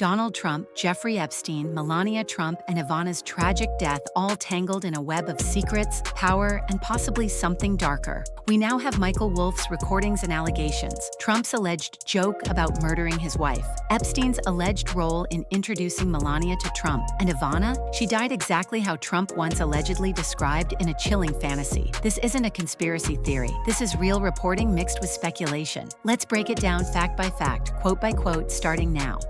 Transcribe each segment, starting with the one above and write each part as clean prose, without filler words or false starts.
Donald Trump, Jeffrey Epstein, Melania Trump, and Ivana's tragic death all tangled in a web of secrets, power, and possibly something darker. We now have Michael Wolff's recordings and allegations, Trump's alleged joke about murdering his wife, Epstein's alleged role in introducing Melania to Trump, and Ivana, she died exactly how Trump once allegedly described in a chilling fantasy. This isn't a conspiracy theory. This is real reporting mixed with speculation. Let's break it down fact by fact, quote by quote, starting now.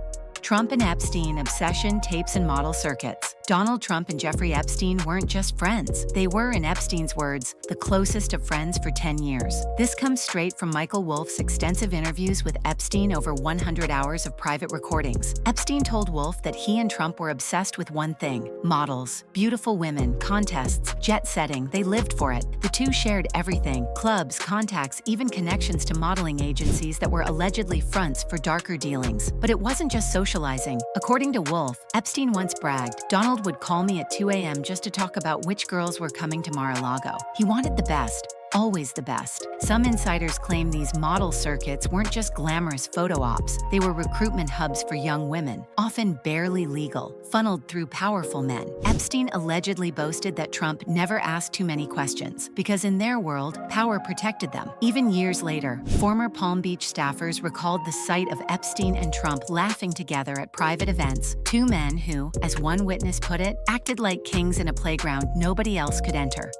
Trump and Epstein, obsession, tapes, and model circuits. Donald Trump and Jeffrey Epstein weren't just friends. They were, in Epstein's words, the closest of friends for 10 years. This comes straight from Michael Wolff's extensive interviews with Epstein over 100 hours of private recordings. Epstein told Wolff that he and Trump were obsessed with one thing: models, beautiful women, contests, jet setting. They lived for it. The two shared everything: clubs, contacts, even connections to modeling agencies that were allegedly fronts for darker dealings. But it wasn't just socializing. According to Wolff, Epstein once bragged, "Donald would call me at 2 a.m. just to talk about which girls were coming to Mar-a-Lago." He wanted the best. Always the best. Some insiders claim these model circuits weren't just glamorous photo ops. They were recruitment hubs for young women, often barely legal, funneled through powerful men. Epstein allegedly boasted that Trump never asked too many questions because in their world, power protected them. Even years later, former Palm Beach staffers recalled the sight of Epstein and Trump laughing together at private events, two men who, as one witness put it, acted like kings in a playground nobody else could enter.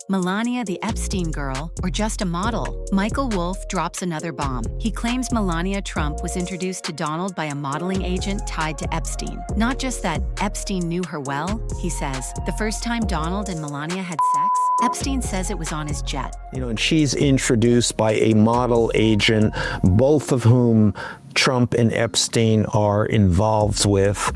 Melania the Epstein girl, or just a model? Michael Wolff drops another bomb. He claims Melania Trump was introduced to Donald by a modeling agent tied to Epstein. Not just that Epstein knew her well, he says. The first time Donald and Melania had sex, Epstein says it was on his jet. And she's introduced by a model agent, both of whom Trump and Epstein are involved with.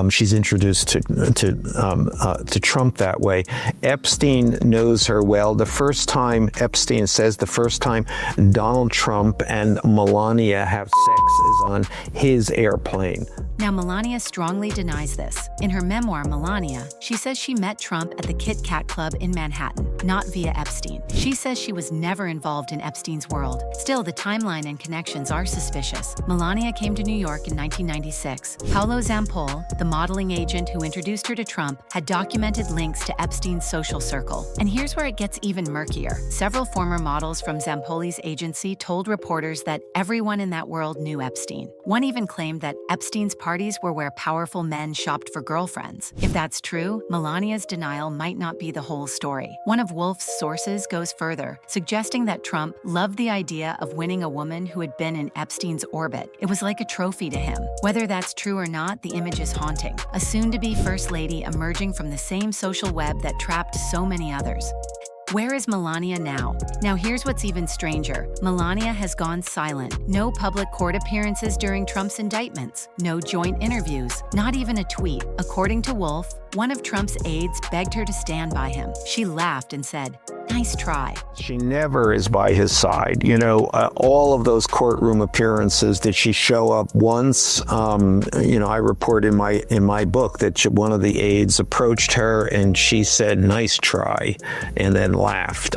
She's introduced to Trump that way. Epstein knows her well. Epstein says the first time Donald Trump and Melania have sex is on his airplane. Now, Melania strongly denies this. In her memoir, Melania, she says she met Trump at the Kit Kat Club in Manhattan, not via Epstein. She says she was never involved in Epstein's world. Still, the timeline and connections are suspicious. Melania came to New York in 1996. Paolo Zampol, the modeling agent who introduced her to Trump, had documented links to Epstein's social circle. And here's where it gets even murkier. Several former models from Zampoli's agency told reporters that everyone in that world knew Epstein. One even claimed that Epstein's parties were where powerful men shopped for girlfriends. If that's true, Melania's denial might not be the whole story. One of Wolff's sources goes further, suggesting that Trump loved the idea of winning a woman who had been in Epstein's orbit. It was like a trophy to him. Whether that's true or not, the image is haunting. A soon-to-be First Lady emerging from the same social web that trapped so many others. Where is Melania now? Now here's what's even stranger. Melania has gone silent. No public court appearances during Trump's indictments. No joint interviews. Not even a tweet. According to Wolff, one of Trump's aides begged her to stand by him. She laughed and said, "Nice try." She never is by his side. All of those courtroom appearances, did she show up once? I report in my book that one of the aides approached her and she said, "Nice try," and then laughed.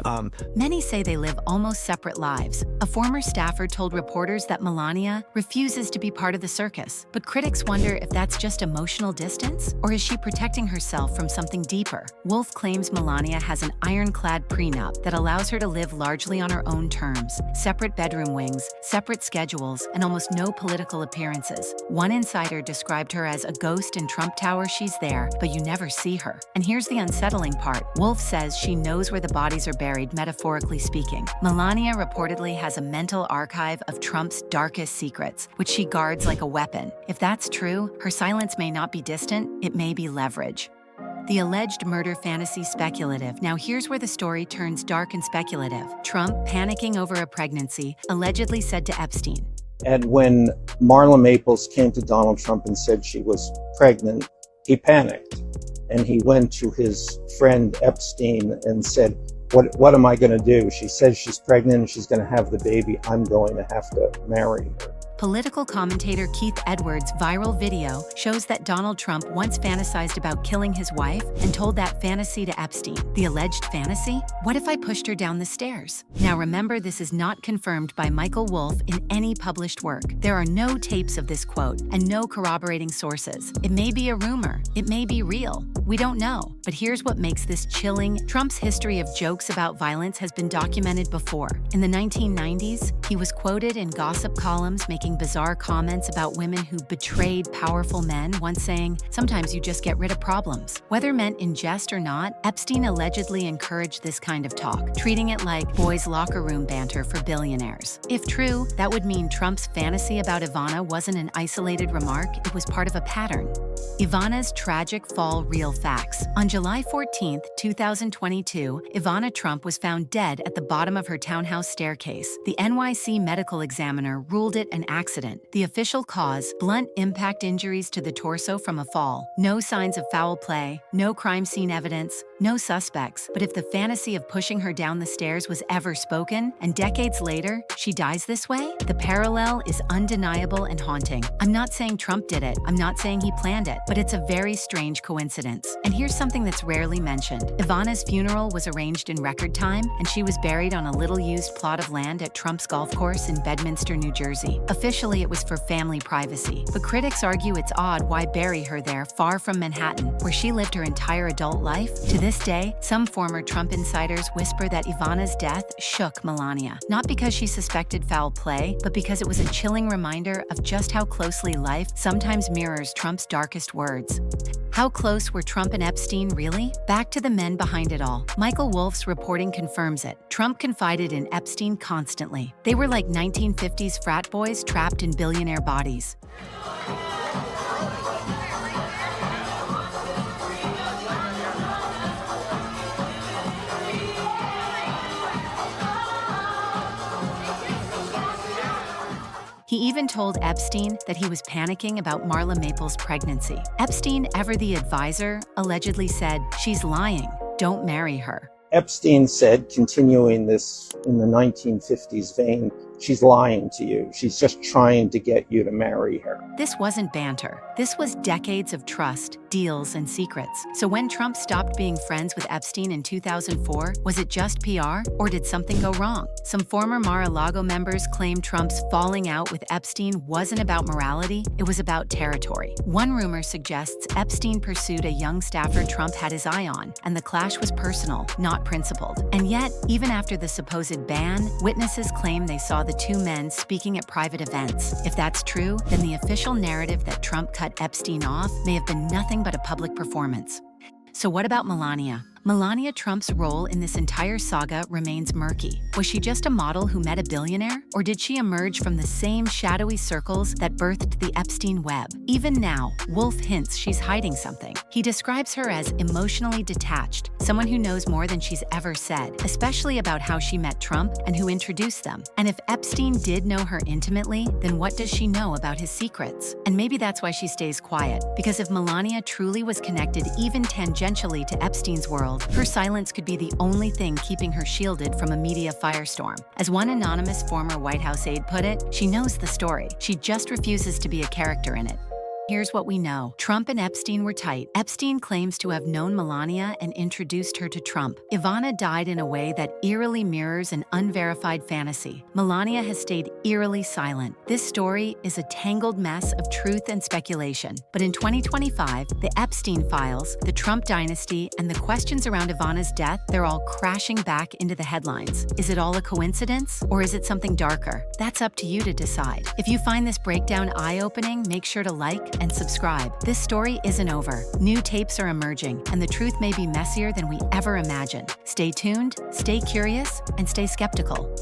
Many say they live almost separate lives. A former staffer told reporters that Melania refuses to be part of the circus. But critics wonder if that's just emotional distance, or is she protecting herself from something deeper? Wolff claims Melania has an ironclad prenup that allows her to live largely on her own terms. Separate bedroom wings, separate schedules, and almost no political appearances. One insider described her as a ghost in Trump Tower. She's there, but you never see her. And here's the unsettling part. Wolff says she knows where the bodies are buried, metaphorically speaking. Melania reportedly has a mental archive of Trump's darkest secrets, which she guards like a weapon. If that's true, her silence may not be distant, it may be leverage. The alleged murder fantasy speculative. Now here's where the story turns dark and speculative. Trump, panicking over a pregnancy, allegedly said to Epstein, And when Marla Maples came to Donald Trump and said she was pregnant, he panicked. And he went to his friend Epstein and said, what am I going to do? She says she's pregnant and she's going to have the baby. I'm going to have to marry her. Political commentator Keith Edwards' viral video shows that Donald Trump once fantasized about killing his wife and told that fantasy to Epstein. The alleged fantasy? What if I pushed her down the stairs? Now remember, this is not confirmed by Michael Wolff in any published work. There are no tapes of this quote and no corroborating sources. It may be a rumor. It may be real. We don't know. But here's what makes this chilling. Trump's history of jokes about violence has been documented before. In the 1990s, he was quoted in gossip columns making bizarre comments about women who betrayed powerful men, once saying, "Sometimes you just get rid of problems." Whether meant in jest or not, Epstein allegedly encouraged this kind of talk, treating it like boys' locker room banter for billionaires. If true, that would mean Trump's fantasy about Ivana wasn't an isolated remark, it was part of a pattern. Ivana's tragic fall. Real facts. On July 14, 2022, Ivana Trump was found dead at the bottom of her townhouse staircase. The NYC medical examiner ruled it an accident. The official cause: blunt impact injuries to the torso from a fall. No signs of foul play, no crime scene evidence, no suspects. But if the fantasy of pushing her down the stairs was ever spoken, and decades later, she dies this way, the parallel is undeniable and haunting. I'm not saying Trump did it. I'm not saying he planned it, but it's a very strange coincidence. And here's something that's rarely mentioned. Ivana's funeral was arranged in record time, and she was buried on a little-used plot of land at Trump's golf course in Bedminster, New Jersey. Officially, it was for family privacy, but critics argue it's odd why bury her there far from Manhattan, where she lived her entire adult life. To this day, some former Trump insiders whisper that Ivana's death shook Melania, not because she suspected foul play, but because it was a chilling reminder of just how closely life sometimes mirrors Trump's darkest words. How close were Trump and Epstein really? Back to the men behind it all. Michael Wolff's reporting confirms it. Trump confided in Epstein constantly. They were like 1950s frat boys trapped in billionaire bodies. He even told Epstein that he was panicking about Marla Maples' pregnancy. Epstein, ever the advisor, allegedly said, "She's lying. Don't marry her." Epstein said, continuing this in the 1950s vein, "She's lying to you. She's just trying to get you to marry her." This wasn't banter. This was decades of trust, deals, and secrets. So when Trump stopped being friends with Epstein in 2004, was it just PR, or did something go wrong? Some former Mar-a-Lago members claim Trump's falling out with Epstein wasn't about morality, it was about territory. One rumor suggests Epstein pursued a young staffer Trump had his eye on, and the clash was personal, not principled. And yet, even after the supposed ban, witnesses claim they saw the two men speaking at private events. If that's true, then the official narrative that Trump cut Epstein off may have been nothing but a public performance. So what about Melania? Melania Trump's role in this entire saga remains murky. Was she just a model who met a billionaire? Or did she emerge from the same shadowy circles that birthed the Epstein web? Even now, Wolff hints she's hiding something. He describes her as emotionally detached, someone who knows more than she's ever said, especially about how she met Trump and who introduced them. And if Epstein did know her intimately, then what does she know about his secrets? And maybe that's why she stays quiet, because if Melania truly was connected even tangentially to Epstein's world, her silence could be the only thing keeping her shielded from a media firestorm. As one anonymous former White House aide put it, she knows the story. She just refuses to be a character in it. Here's what we know. Trump and Epstein were tight. Epstein claims to have known Melania and introduced her to Trump. Ivana died in a way that eerily mirrors an unverified fantasy. Melania has stayed eerily silent. This story is a tangled mess of truth and speculation. But in 2025, the Epstein files, the Trump dynasty, and the questions around Ivana's death, they're all crashing back into the headlines. Is it all a coincidence? Or is it something darker? That's up to you to decide. If you find this breakdown eye-opening, make sure to like and subscribe. This story isn't over. New tapes are emerging, and the truth may be messier than we ever imagined. Stay tuned, stay curious, and stay skeptical.